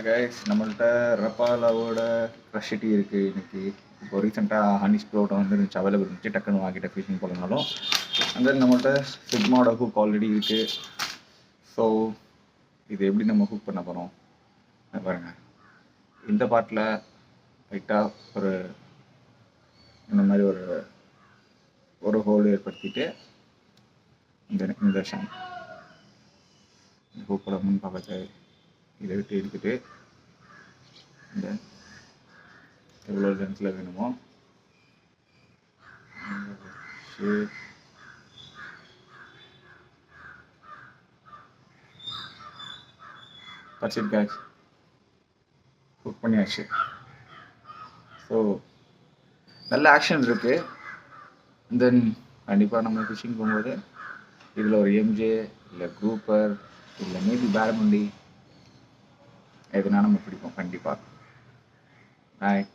Guys, நம்மள்ட்ட ரப்பாலாவோட க்ரஷிட்டி இருக்குது இன்னைக்கு. இப்போ ரீசெண்டாக ஹனி ஸ்ப்ரோட்டை வந்து இருந்துச்சு, அவைலபிள் இருந்துச்சு, டக்குன்னு வாங்கிட்ட ஃபிஷிங் போகலனாலும். அண்ட் தென் நம்மள்ட்ட சிக்மாவோட ஹூக் ஆல்ரெடி இருக்குது. ஸோ இது எப்படி நம்ம ஹூக் பண்ண போகிறோம் பாருங்க. இந்த பார்ட்டில் லைட்டாக இந்த மாதிரி ஒரு ஹோல் ஏற்படுத்திட்டு இந்த ஷான் ஹூக்கோட முன் பக்கத்தை இதை விட்டு எடுத்துட்டு தென் எவ்வளோ லென்த்தில் வேணுமோ பட்ஜெட் கேஸ் குக் பண்ணியாச்சு. ஸோ நல்ல ஆக்ஷன் இருக்குது. தென் கண்டிப்பாக நம்ம ஃபிஷிங் போகும்போது இதில் ஒரு எம்ஜே இல்லை குரூப்பர் இல்லை மேபி பேரமுண்டி எதுனா நம்ம பிடிப்போம் கண்டிப்பாக. பாய்.